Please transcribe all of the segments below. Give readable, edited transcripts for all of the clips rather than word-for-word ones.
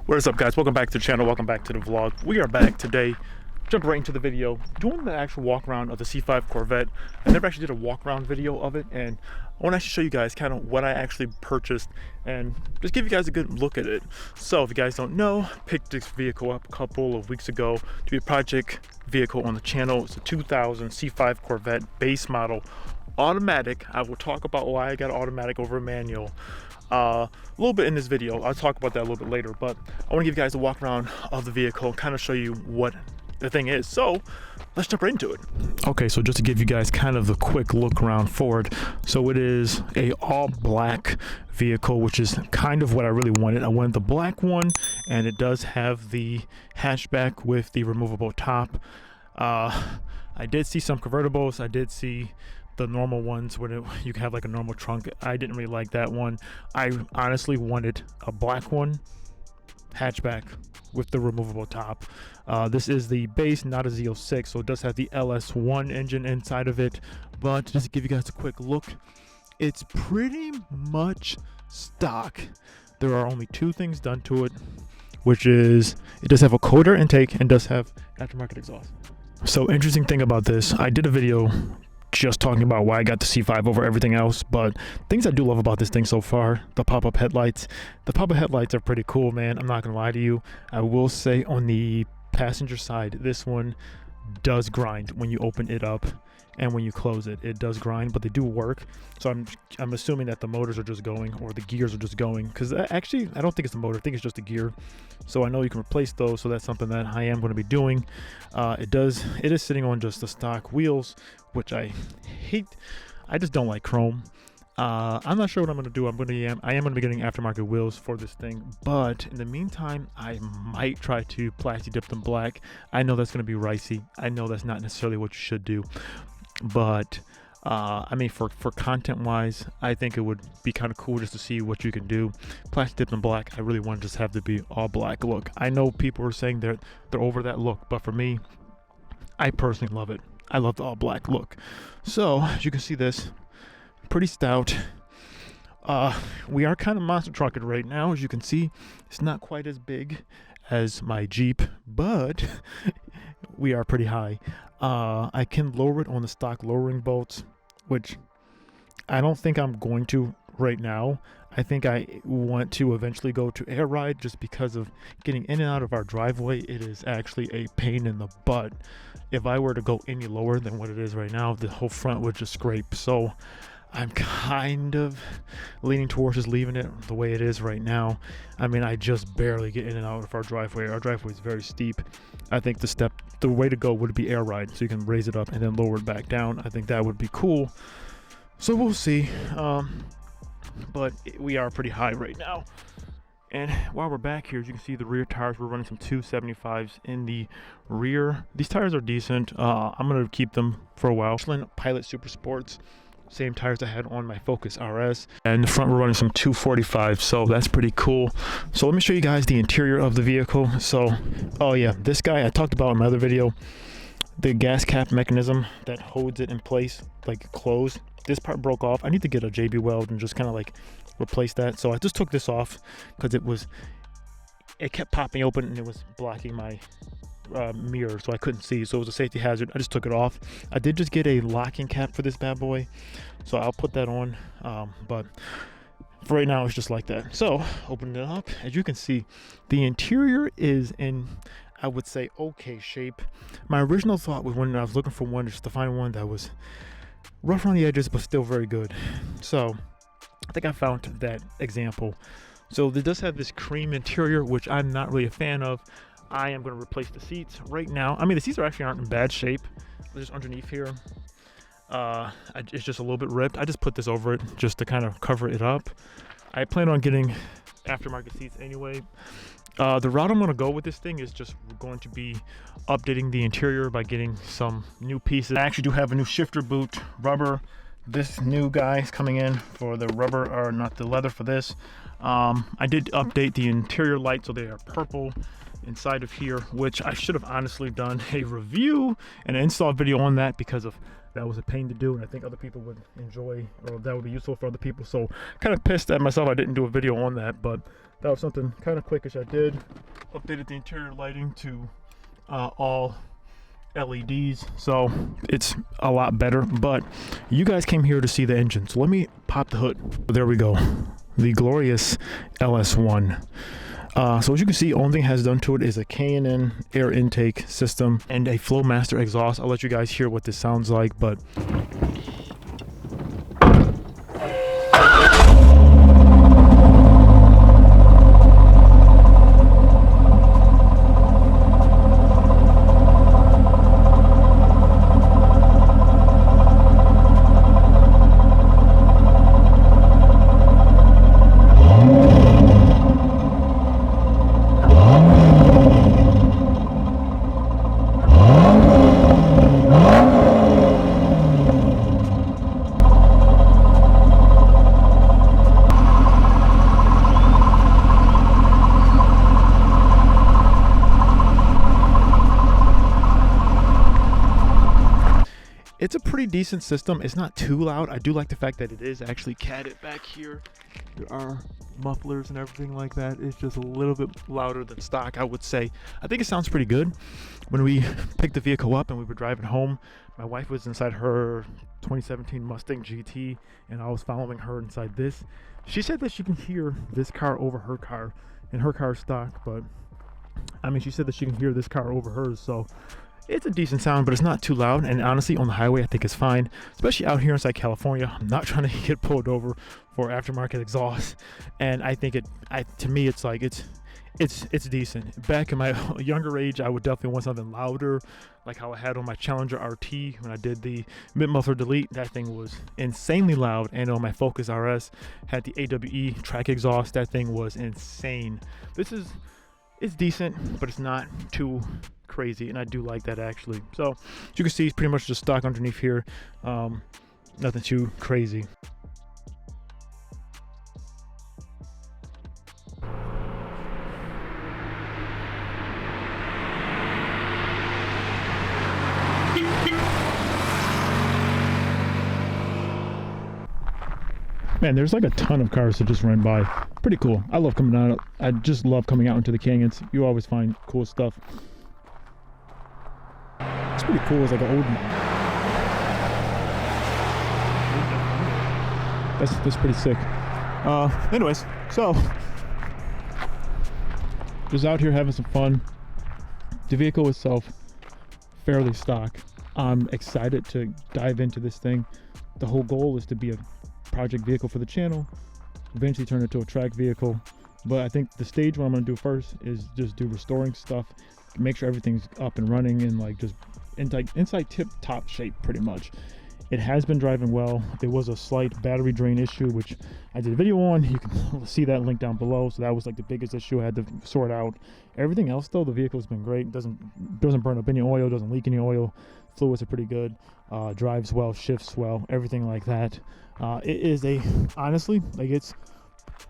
What is up, guys? Welcome back to the channel. Welcome back to the vlog. We are back today. Jump right into the video, doing the actual walk around of the C5 Corvette. I never actually did a walk around video of it, and I want to actually show you guys kind of what I actually purchased and just give you guys a good look at it. So if you guys don't know, picked this vehicle up a couple of weeks ago to be a project vehicle on the channel. It's a 2000 C5 Corvette base model automatic. I will talk about why I got automatic over a manual a little bit in this video. I'll talk about that a little bit later, but I want to give you guys a walk around of the vehicle, kind of show you what the thing is. So let's jump right into it. Okay, so just to give you guys kind of the quick look around forward, so it is a all black vehicle, which is kind of what I really wanted. I wanted the black one, and it does have the hatchback with the removable top. I did see some convertibles. I did see the normal ones where you can have like a normal trunk. I didn't really like that one. I honestly wanted a black one, hatchback with the removable top. This is the base, not a Z06, so it does have the LS1 engine inside of it. But just to give you guys a quick look, it's pretty much stock. There are only two things done to it, which is it does have a cold air intake and does have aftermarket exhaust. So interesting thing about this, I did a video just talking about why I got the C5 over everything else, but things I do love about this thing so far, the pop-up headlights. The pop-up headlights are pretty cool, man. I'm not gonna lie to you. I will say on the passenger side, this one does grind when you open it up, and when you close it, it does grind, but they do work. So I'm assuming that the motors are just going, or the gears are just going, because actually I don't think it's the motor, I think it's just a gear. So I know you can replace those, so that's something that I am going to be doing. It is sitting on just the stock wheels, which I hate. I just don't like chrome. I'm not sure what I'm going to do. I am going to be getting aftermarket wheels for this thing, but in the meantime, I might try to plasti dip them black. I know that's going to be ricey. I know that's not necessarily what you should do, but I mean, for content wise, I think it would be kind of cool just to see what you can do. Plasti dip them black. I really want to just have to be all black look. I know people are saying they're over that look, but for me, I personally love it. I love the all black look. So as you can see, this pretty stout. We are kind of monster trucking right now. As you can see, it's not quite as big as my Jeep, but we are pretty high. I can lower it on the stock lowering bolts, which I don't think I'm going to right now. I think I want to eventually go to air ride, just because of getting in and out of our driveway. It is actually a pain in the butt. If I were to go any lower than what it is right now, the whole front would just scrape. So I'm kind of leaning towards just leaving it the way it is right now. I mean, I just barely get in and out of our driveway. Our driveway is very steep. I think the way to go would be air ride, so you can raise it up and then lower it back down. I think that would be cool. So we'll see. But we are pretty high right now. And while we're back here, as you can see, the rear tires, we're running some 275s in the rear. These tires are decent. I'm going to keep them for a while. Michelin Pilot Super Sports. Same tires I had on my Focus RS. And in the front, we're running some 245, so that's pretty cool. So let me show you guys the interior of the vehicle. So, oh yeah, this guy I talked about in my other video, the gas cap mechanism that holds it in place, like closed. This part broke off. I need to get a JB weld and just kind of like replace that. So I just took this off because it kept popping open and it was blocking my mirror, so I couldn't see, so it was a safety hazard. I just took it off. I did just get a locking cap for this bad boy, so I'll put that on, but for right now it's just like that. So opening it up, as you can see, the interior is in, I would say, okay shape. My original thought was, when I was looking for one, just to find one that was rough around the edges but still very good. So I think I found that example. So it does have this cream interior, which I'm not really a fan of. I am going to replace the seats right now. I mean, the seats aren't in bad shape. They're just underneath here. It's just a little bit ripped. I just put this over it just to kind of cover it up. I plan on getting aftermarket seats anyway. The route I'm going to go with this thing is just going to be updating the interior by getting some new pieces. I actually do have a new shifter boot rubber. This new guy is coming in for the rubber, or not the leather for this. I did update the interior lights so they are purple inside of here, which I should have honestly done a review and an install video on that because of that was a pain to do, and I think other people would enjoy, or that would be useful for other people. So kind of pissed at myself I didn't do a video on that, but that was something kind of quickish I did. Updated the interior lighting to all LEDs, so it's a lot better. But you guys came here to see the engine, so let me pop the hood. There we go, the glorious LS1. So as you can see, only thing it has done to it is a K&N air intake system and a Flowmaster exhaust. I'll let you guys hear what this sounds like, but it's a pretty decent system. It's not too loud. I do like the fact that it is actually catted back here. There are mufflers and everything like that. It's just a little bit louder than stock, I would say. I think it sounds pretty good. When we picked the vehicle up and we were driving home, my wife was inside her 2017 Mustang GT and I was following her inside this. She said that she can hear this car over her car, and her car's stock, but I mean, she said that she can hear this car over hers, so it's a decent sound, but it's not too loud. And honestly, on the highway, I think it's fine, especially out here inside California. I'm not trying to get pulled over for aftermarket exhaust, and I think to me, it's like it's decent. Back in my younger age, I would definitely want something louder, like how I had on my Challenger RT when I did the mid muffler delete. That thing was insanely loud, and on my Focus RS, had the AWE track exhaust. That thing was insane. It's decent, but it's not too crazy, and I do like that actually. So as you can see, it's pretty much just stock underneath here. Nothing too crazy. Man, there's like a ton of cars that just ran by. Pretty cool. I love coming out. I just love coming out into the canyons. You always find cool stuff. It's pretty cool. It's like an old. That's pretty sick. Anyways, so just out here having some fun. The vehicle itself, fairly stock. I'm excited to dive into this thing. The whole goal is to be a project vehicle for the channel, eventually turn it into a track vehicle. But I think the stage what I'm going to do first is just do restoring stuff, make sure everything's up and running and like just inside tip top shape pretty much. It has been driving well. There was a slight battery drain issue, which I did a video on. You can see that link down below. So that was like the biggest issue I had to sort out. Everything else though, the vehicle's been great. Doesn't burn up any oil, doesn't leak any oil. Fluids are pretty good. Drives well, shifts well, everything like that. It is honestly, like it's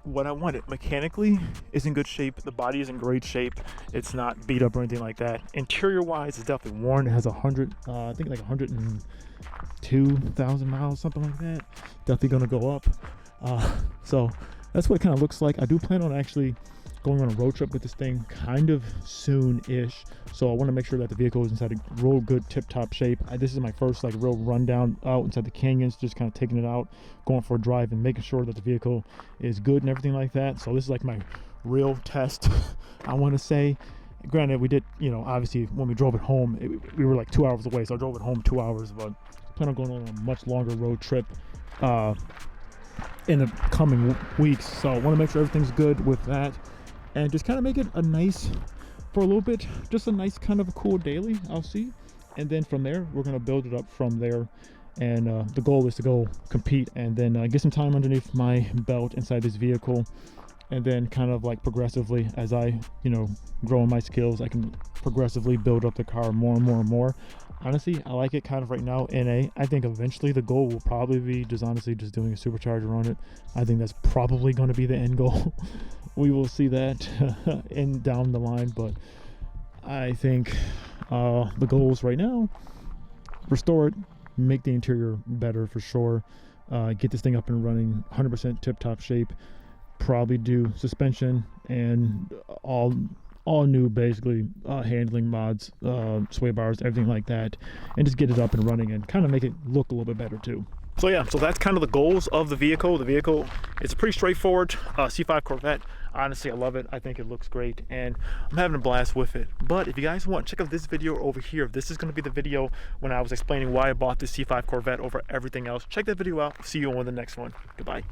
what I wanted. Mechanically, it's in good shape. The body is in great shape. It's not beat up or anything like that. Interior wise, it's definitely worn. It has I think like 102,000 miles, something like that. Definitely gonna go up. So that's what it kind of looks like. I do plan on actually going on a road trip with this thing kind of soon-ish, so I want to make sure that the vehicle is inside a real good tip-top shape. This is my first like real rundown out inside the canyons, just kind of taking it out, going for a drive and making sure that the vehicle is good and everything like that. So this is like my real test. I want to say, granted, we did, you know, obviously when we drove it home, we were like 2 hours away, so I drove it home 2 hours, but I plan on going on a much longer road trip in the coming weeks. So I want to make sure everything's good with that, and just kind of make it a nice, for a little bit, just a nice kind of a cool daily, I'll see. And then from there, we're going to build it up from there. And the goal is to go compete and then get some time underneath my belt inside this vehicle. And then kind of like progressively, as I, you know, grow in my skills, I can progressively build up the car more and more and more. Honestly, I like it kind of right now NA. I think eventually the goal will probably be just honestly just doing a supercharger on it. I think that's probably going to be the end goal. We will see that down the line, but I think the goals right now, restore it, make the interior better for sure. Get this thing up and running, 100% tip-top shape. Probably do suspension and all new basically handling mods, sway bars, everything like that, and just get it up and running and kind of make it look a little bit better too. So yeah, so that's kind of the goals of the vehicle. The vehicle is a pretty straightforward C5 Corvette. Honestly, I love it. I think it looks great and I'm having a blast with it. But if you guys want, check out this video over here. This is going to be the video when I was explaining why I bought this C5 Corvette over everything else. Check that video out. See you on the next one. Goodbye.